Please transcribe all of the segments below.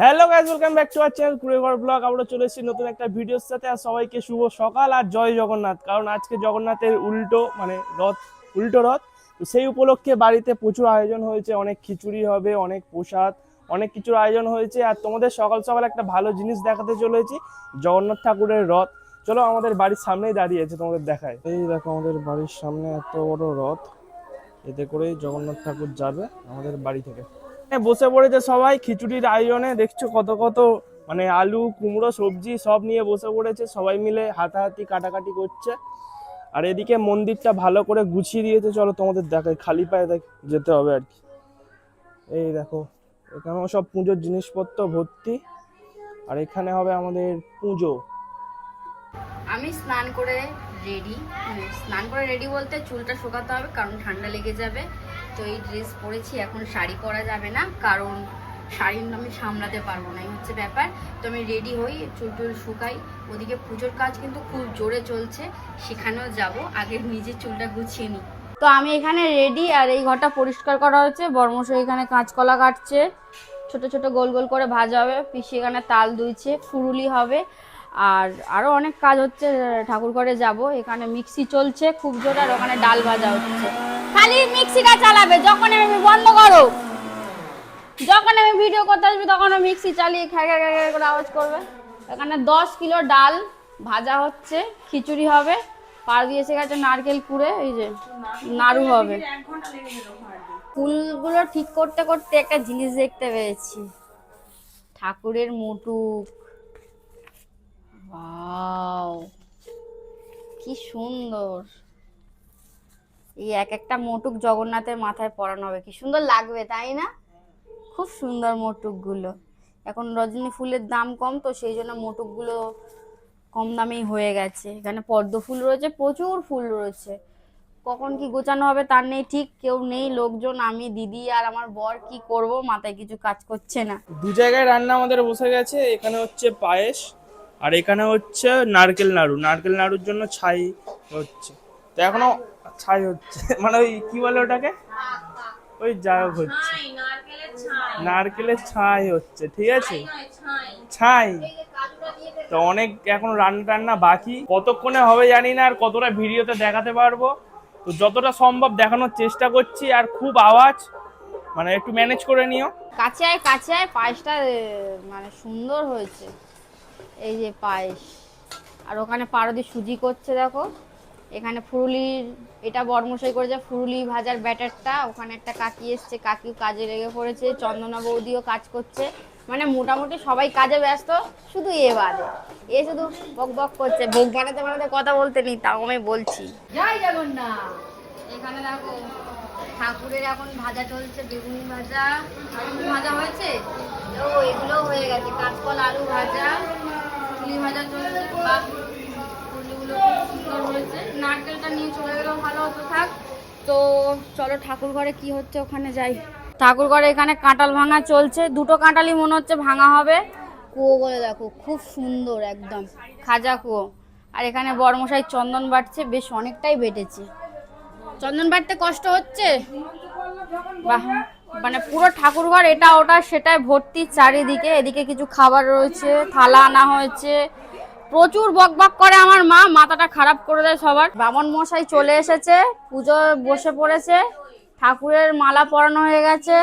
Hello guys, welcome back to our channel Kureghar vlog. আমরা চলে এসেছি নতুন একটা ভিডিওর সাথে। আর সবাইকে শুভ সকাল আর জয় জগন্নাথ। কারণ আজকে জগন্নাথের উল্টো মানে রথ, উল্টো রথ। তো সেই উপলক্ষে বাড়িতে প্রচুর আয়োজন হয়েছে, অনেক খিচুড়ি হবে, অনেক প্রসাদ, অনেক কিছুর আয়োজন হয়েছে। আর তোমাদের সকাল সকাল একটা ভালো জিনিস দেখাতে চলেছি, জগন্নাথ ঠাকুরের রথ। চলো, আমাদের বাড়ির সামনেই দাঁড়িয়ে আছে, তোমাদের দেখায়। এই দেখো, আমাদের বাড়ির সামনে এত বড় রথ, এতে করেই জগন্নাথ ঠাকুর যাবে আমাদের বাড়ি থেকে। বসে পড়েছে সবাই খিচুড়ির আয়োজনে। দেখছো কত কত মানে আলু কুমড়ো সবজি সব নিয়ে বসে পড়েছে, সবাই মিলে হাতাহাতি কাটাকাটি করছে। আর এদিকে মন্দিরটা ভালো করে গুছিয়ে দিয়েছে। চলো তোমাদের দেখাই, খালি পায়ে যেতে হবে আর কি। এই দেখো, এখানেও সব পুজোর জিনিসপত্র ভর্তি। আর এখানে হবে আমাদের পুজো। আমি স্নান করে রেডি বলতে চুলটা শুকাতে হবে, কারণ ঠান্ডা লেগে যাবে। তো এই ড্রেস পরেছি। এখন শাড়ি পরা যাবে না, কারণ শাড়ি আমি সামলাতে পারবো না, এই হচ্ছে ব্যাপার। তো আমি রেডি হই, চুল টুল শুকাই। ওদিকে পুজোর কাজ কিন্তু খুব জোরে চলছে, সেখানেও যাব। আগে নিজে চুলটা গুছিয়ে নিই। তো আমি এখানে রেডি, আর এই ঘরটা পরিষ্কার করা হচ্ছে। বর্মশাই এখানে কাঁচকলা কাটছে, ছোট ছোট গোল গোল করে ভাজা হবে। পিসি এখানে তাল দুইছে, ফুরুলি হবে। আর আরও অনেক কাজ হচ্ছে। ঠাকুর ঘরে যাব, এখানে মিক্সি চলছে খুব জোরে, আর ওখানে ডাল ভাজা হচ্ছে। খালি মিক্সিটা চালাবে, যখন আমি বন্ধ করো, যখন আমি ভিডিও করতে আসবি তখন মিক্সি চালিয়ে খ্যা খ্যা খ্যা খ্যা করে আওয়াজ করবে। এখানে 10 কিলো ডাল ভাজা হচ্ছে, খিচুড়ি হবে। পার দিয়ে এসে গেছে নারকেল কুড়ে, এই যে নাড়ু হবে। ফুলগুলো ঠিক করতে করতে একটা জিনিস দেখতে পেয়েছি, ঠাকুরের মুটুক। ওয়াও, কি সুন্দর! এই এক একটা মুটুক জগন্নাথের মাথায় পরানো হবে, কি সুন্দর লাগবে তাই না? খুব সুন্দর মুটুকগুলো। এখন রজনী ফুলের দাম কম, তো সেই জন্য মুটুকগুলো কম দামেই হয়ে গেছে। এখানে পদ্ম ফুল রয়েছে, প্রচুর ফুল রয়েছে। কখন কি গোছানো হবে তার নেই ঠিক, কেউ নেই লোকজন। আমি, দিদি আর আমার বর কি করব, মাথায় কিছু কাজ করছে না। দু জায়গায় রান্না আমাদের বসে গেছে। এখানে হচ্ছে পায়েস, আর এখানে হচ্ছে নারকেল নাড়ু। নারকেল নাড়ুর জন্য ছাই হচ্ছে, তো এখনো ছাই হচ্ছে মানে ওই কি বলে ওটাকে, ওই যা হোক হচ্ছে, নারকেলের ছাই হচ্ছে, ঠিক আছে, ছাই। তো অনেক এখন রান্না টান্না বাকি, কতক্ষণে হবে জানি না, আর কতটা ভিডিওতে দেখাতে পারবো। তো যতটা সম্ভব দেখানোর চেষ্টা করছি। আর খুব আওয়াজ, মানে একটু ম্যানেজ করে নিও। কাছে আয়, কাছে আয়। পায়েসটা মানে সুন্দর হয়েছে, এই যে পায়েস। আর ওখানে পারদি সুজি করছে দেখো। এখানে ফুরুলির, এটা বর্মশাই করেছে ফুরুলি ভাজার ব্যাটারটা। ওখানে একটা কাকি এসছে, কাকিও কাজে লেগে পড়েছে। চন্দনা বৌদিও কাজ করছে। মানে মোটামুটি সবাই কাজে ব্যস্ত, শুধু এ বাদে। এ শুধু বক বক করছে, ভোগ বানাতে বানাতে কথা বলতে নেই, তাও আমি বলছি জয় জগন্নাথ। এখানে দেখো ঠাকুরের এখন ভাজা চলছে, বেগুনি ভাজা। আলু ভাজা হয়েছে, ও এগুলো হয়ে গেছে। কাঁচকলা আলু ভাজা, ফুলি ভাজা চলছে। বা ফুলিগুলো খুব সুন্দর হয়েছে। নারকেলটা নিয়ে চলে গেলেও ভালো হতো, থাক। তো চলো ঠাকুর ঘরে কি হচ্ছে ওখানে যাই। ঠাকুর ঘরে এখানে কাঁঠাল ভাঙা চলছে, দুটো কাঁঠালই মনে হচ্ছে ভাঙা হবে। কুয়ো বলে দেখো, খুব সুন্দর একদম খাজা কুয়ো। আর এখানে বড়মশাই চন্দন বাটছে, বেশ অনেকটাই বেটেছে। চন্দন বাটতে কষ্ট হচ্ছে, বাহ। মানে পুরো ঠাকুর ঘর এটা ওটা সেটাই ভর্তি চারিদিকে। এদিকে কিছু খাবার রয়েছে, থালা আনা হয়েছে। প্রচুর বকবক করে আমার মা, মাথাটা খারাপ করে দেয় সবার। বামন মশাই চলে এসেছে, পুজো বসে পড়েছে, ঠাকুরের মালা পরানো হয়ে গেছে।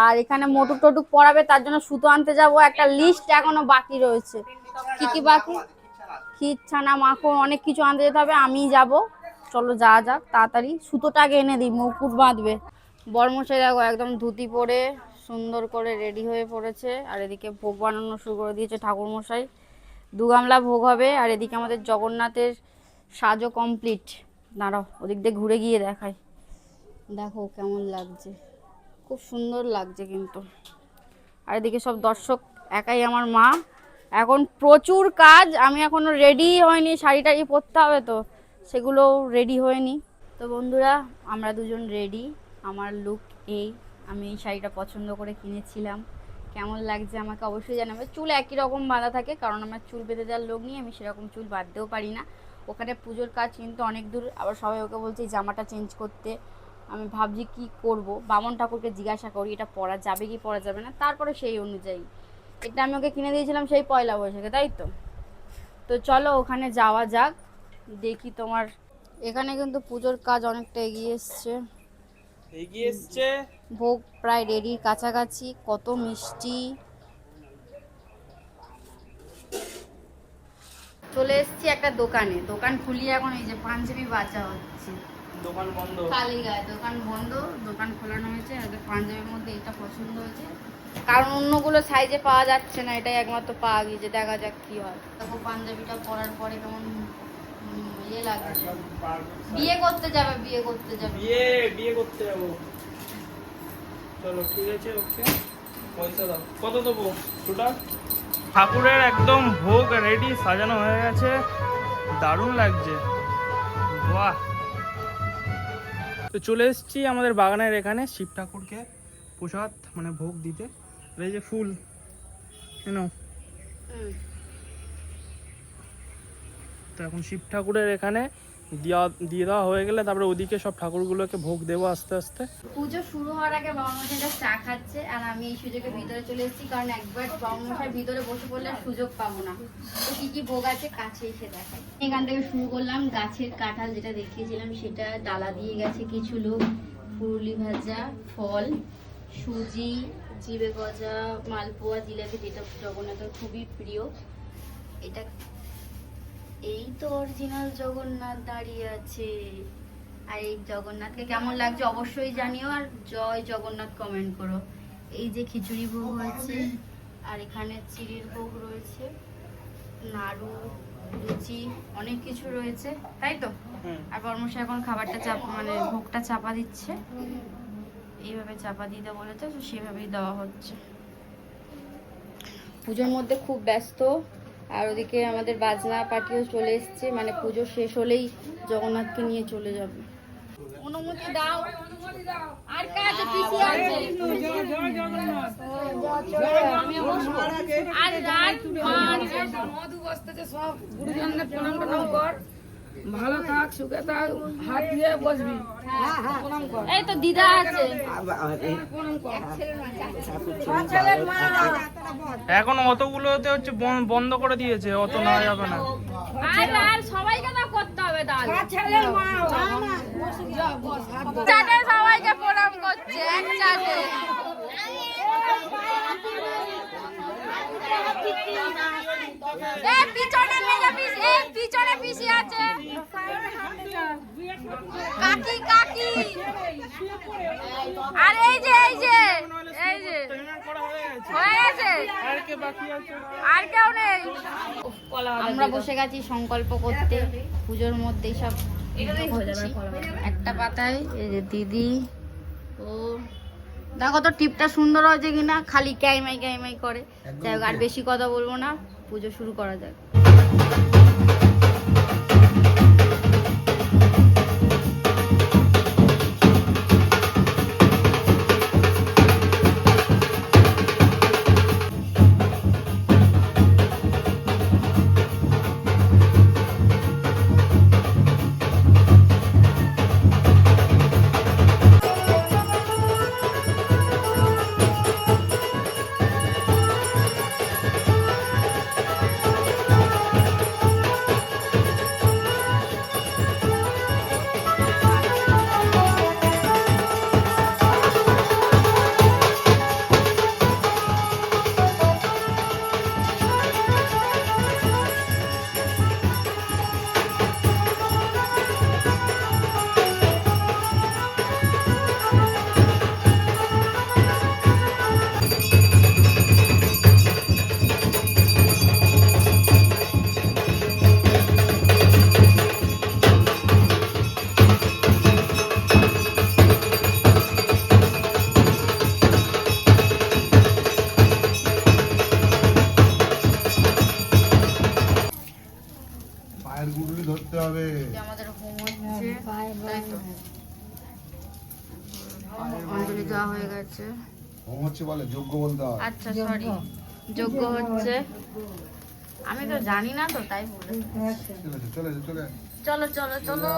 আর এখানে মটুক টটুক পরাবে, তার জন্য সুতো আনতে যাব। একটা লিস্ট এখনো বাকি রয়েছে, কি কি বাকি, ক্ষীর ছানা মাখন অনেক কিছু আনতে যেতে হবে। আমি যাব, চলো যাওয়া যাক। তাড়াতাড়ি সুতোটা আগে এনে দিই, মুকুট বাঁধবে। বর্মশাই দেখো একদম ধুতি পরে সুন্দর করে রেডি হয়ে পড়েছে। আর এদিকে ভোগ বানানো শুরু করে দিয়েছে ঠাকুরমশাই। 2 গামলা ভোগ হবে। আর এদিকে আমাদের জগন্নাথের সাজও কমপ্লিট। দাঁড়াও, ওদিক দিয়ে ঘুরে গিয়ে দেখাই। দেখো কেমন লাগছে, খুব সুন্দর লাগছে কিন্তু। আর এদিকে সব দর্শক, একাই আমার মা। এখন প্রচুর কাজ, আমি এখনো রেডি হয়নি, শাড়ি টাড়ি পরতে হবে, তো সেগুলো রেডি হয়নি। তো বন্ধুরা, আমরা দুজন রেডি। আমার লুক এই, আমি এই শাড়িটা পছন্দ করে কিনেছিলাম। কেমন লাগছে আমাকে অবশ্যই জানাবে। চুল একই রকম বাঁধা থাকে, কারণ আমার চুল বেঁধে দেওয়ার লোক নিয়ে আমি সেরকম চুল বাঁধতেও পারি না। ওখানে পুজোর কাজ কিন্তু অনেক দূর, আবার সবাই ওকে বলছে জামাটা চেঞ্জ করতে। আমি ভাবছি কি করব, বামন ঠাকুরকে জিজ্ঞাসা করি এটা পরা যাবে কি পরা যাবে না, তারপরে সেই অনুযায়ী। এটা আমি ওকে কিনে দিয়েছিলাম সেই পয়লা বৈশাখে, তাই তো। তো চলো ওখানে যাওয়া যাক, দেখি তোমার। এখানে কিন্তু পুজোর কাজ অনেকটা এগিয়ে এসছে, ভোগ প্রায় রেডির কাছাকাছি। কত মিষ্টি চলে এসেছি একটা দোকানে, দোকান খুলিয়ে এখন এই যে পাঞ্জাবি বাঁচা হচ্ছে। দোকান বন্ধ, খালি গায়ে দোকান বন্ধ, দোকান খোলানো হয়েছে। এদের পাঞ্জাবির মধ্যে এটা পছন্দ হয়েছে, কারণ অন্যগুলো সাইজে পাওয়া যাচ্ছে না, এটাই একমাত্র পাওয়া গিয়েছে। দেখা যাক কি হয়। দেখো পাঞ্জাবিটা পরার পরে কেমন ইয়ে লাগছে। বিয়ে করতে যাবে, বিয়ে করতে যাবে, বিয়ে করতে যাবো। চলো ঠিক আছে, ওকে। পয়সা দাও। কত দেবো টোটাল? ঠাকুরের একদম ভোগ রেডি, সাজানো হয়ে গেছে, দারুণ লাগছে, বাহ। তো চলে এসেছি আমাদের বাগানের এখানে শিব ঠাকুরকে প্রসাদ মানে ভোগ দিতে। এই যে ফুল কেন, তো এখন শিব ঠাকুরের এখানে দিয়ে দেওয়া হয়ে গেলে তারপরে ওদিকে সব ঠাকুরগুলোকে ভোগ দেবো আস্তে আস্তে। পুজো শুরু হওয়ার আগে বাবুমশাইটা চা খাচ্ছে, আর আমি এই সুযোগে ভিতরে চলে এসেছি, কারণ একবার বাবুমশাই ভিতরে বসে পড়লে আর সুযোগ পাবো না। তো কি কি ভোগ আছে কাছে এসে দেখাই। এখান থেকে শুরু করলাম, গাছের কাঁঠাল যেটা দেখিয়েছিলাম সেটা ডালা দিয়ে গেছে কিছু লোক, পুরুলি ভাজা, ফল, সুজি, জিবে গজা, মালপোয়া, জিলাপি, যেটা জগন্নাথের খুবই প্রিয়। এটা এই তো অরিজিনাল জগন্নাথ দাঁড়িয়ে আছে। আর এই জগন্নাথকে কেমন লাগছে অবশ্যই জানিও, আর জয় জগন্নাথ কমেন্ট করো। এই যে খিচুড়ি ভোগ হয়েছে, আর এখানে চিড়ির ভোগ রয়েছে, নাড়ু, লুচি, অনেক কিছু রয়েছে, তাই তো। আর বর্মশাই এখন খাবারটা মানে ভোগটা চাপা দিচ্ছে, এইভাবে চাপা দিতে বলেছে, তো সেভাবেই দেওয়া হচ্ছে। পুজোর মধ্যে খুব ব্যস্ত, আর ওদিকে আমাদের বাজনা পার্টিও চলে এসছে, মানে পুজো শেষ হলেই জগন্নাথকে নিয়ে চলে যাবে। অনুমতি দাও। আর কাছে পিসি আছে, আর মধু বসতেছে, সব গুরুজনদের প্রণাম টনাম কর, ভালো থাক, সুখে থাক, হাত দিয়ে বসবি, প্রণাম কর। এই তো দিদা আছে, প্রণাম কর। এখন অতগুলোতে হচ্ছে বন্ধ করে দিয়েছে, অত নেওয়া যাবে না। আর সবাইকে তো করতে হবে তাহলে। চাটে সবাইকে প্রণাম করছে এক চাটে। এই পিছনে মেজা পিসি, এই পিছনে পিসি আছে, কাকি কাকি। আর এই যে এই যে এই যে হয়ে গেছে, আর কেউ নেই। আমরা বসে গেছি সংকল্প করতে, পুজোর মধ্যেই সব একটা পাতায়। এই যে দিদি, ও দেখো তো টিপটা সুন্দর হয়েছে কিনা, খালি ক্যাইমাই ক্যাইমাই করে। যাই হোক, আর বেশি কথা বলবো না, পুজো শুরু করা যাক। পায়ের গুড়লি ধরতে হবে। আমাদের হোম হচ্ছে, তাই তো। অঞ্জলি দেওয়া হয়ে গেছে। হোম হচ্ছে বলে, যজ্ঞ বলতে হয়। আচ্ছা সরি, যজ্ঞ হচ্ছে। আমি তো জানি না তো, তাই বলে। চলে চলে চলে। চলো চলো চলো।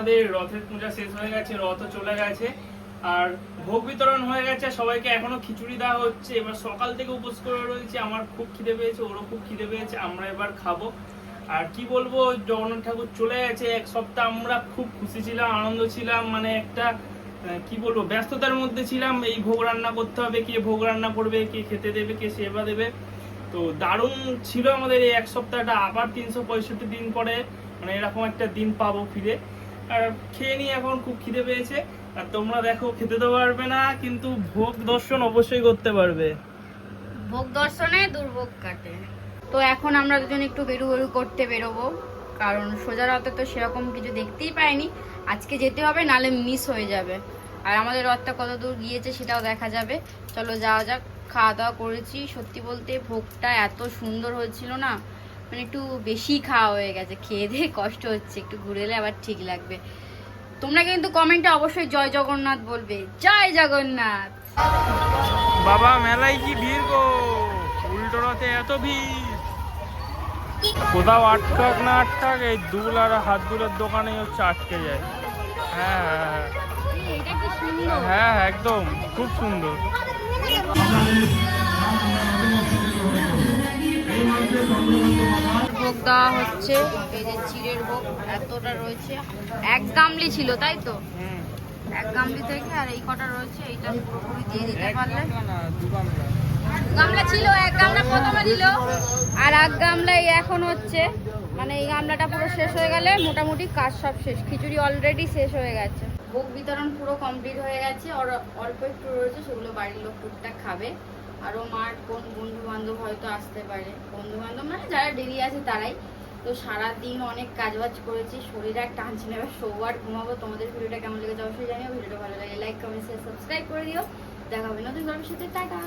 আমাদের রথের পূজা শেষ হয়ে গেছে, রথও চলে গেছে, আর ভোগ বিতরণ হয়ে গেছে সবাইকে। এখনো খিচুড়ি দেওয়া হচ্ছে। এবার সকাল থেকে উপোস করে রয়েছে, আমার খুব খিদে পেয়েছে, ওরও খুব খিদে পেয়েছে, আমরা এবার খাবো। আর কি বলবো, জগন্নাথ ঠাকুর চলে গেছে, এক সপ্তাহ আমরা খুব খুশি ছিলাম, আনন্দ ছিলাম, মানে একটা কি বলবো ব্যস্ততার মধ্যে ছিলাম। এই ভোগ রান্না করতে হবে, কে ভোগ রান্না করবে, কে খেতে দেবে, কে সেবা দেবে। তো দারুণ ছিল আমাদের এই এক সপ্তাহটা। আবার 365 দিন পরে মানে এরকম একটা দিন পাবো ফিরে। আর খেয়ে নিয়ে এখন খুব খিদে পেয়েছে। আর তোমরা দেখো, খেতে তো পারবে না, কিন্তু ভোগ দর্শন অবশ্যই করতে পারবে। ভোগ দর্শনে দুর্ভোগ কাটে। তো এখন আমরা দুজন একটু বেরু করতে বেরোবো, কারণ সোজা রথে তো সেরকম কিছু দেখতেই পাইনি। আজকে যেতে হবে, নালে মিস হয়ে যাবে। আর আমাদের রথটা কত দূর গিয়েছে সেটাও দেখা যাবে। চলো যাওয়া যাক। খাওয়া দাওয়া করেছি, সত্যি বলতে ভোগটা এত সুন্দর হয়েছিল না, মানে একটু বেশি খাওয়া হয়ে গেছে, খেয়ে দিয়ে কষ্ট হচ্ছে। একটু ঘুরে এলে আবার ঠিক লাগবে। তোমরা কিন্তু কমেন্টে অবশ্যই জয় জগন্নাথ বলবে। জয় জগন্নাথ। বাবা মেলায় কি ভিড় গো, উল্টো রথে এত ভিড়। কোথাও আটকাক না আটকাক, এই দুল আর হাত দুলের দোকানে হচ্ছে আটকে যায়। হ্যাঁ এটা কি সুন্দর। হ্যাঁ একদম খুব সুন্দর। ভোগ দেওয়া হচ্ছে, এই যে চিড়ের ভোগ এতটা রয়েছে। এক গামলি ছিল তাই তো, এক গামলি থেকে আর এই কটা রয়েছে, এইটা পুরোপুরি দিয়ে দিতে পারলে। গামলা ছিল, এক গামলা প্রথমে দিল, আর এক গামলা এখন হচ্ছে, মানে এই গামলাটা পুরো শেষ হয়ে গেলে মোটামুটি কাজ সব শেষ। খিচুড়ি অলরেডি শেষ হয়ে গেছে, ভোগ বিতরণ পুরো কমপ্লিট হয়ে গেছে। আর অল্প একটু রয়েছে, সেগুলো বাড়ির লোক টুকটাক খাবে। আরও মার কোন বন্ধু বান্ধব হয়তো আসতে পারে, বন্ধু বান্ধব মানে যারা ডেলি আছে তারাই। তো সারাদিন অনেক কাজবাজ করেছি, শরীরে আর টানছি না, এবার শোবার ঘুমাবো। তোমাদের ভিডিওটা কেমন লেগেছে অবশ্যই জানিও। ভিডিওটা ভালো লাগে লাইক কমেন্ট শেয়ার সাবস্ক্রাইব করে দিও। দেখা হবে নতুন গল্পের সাথে। টাটা।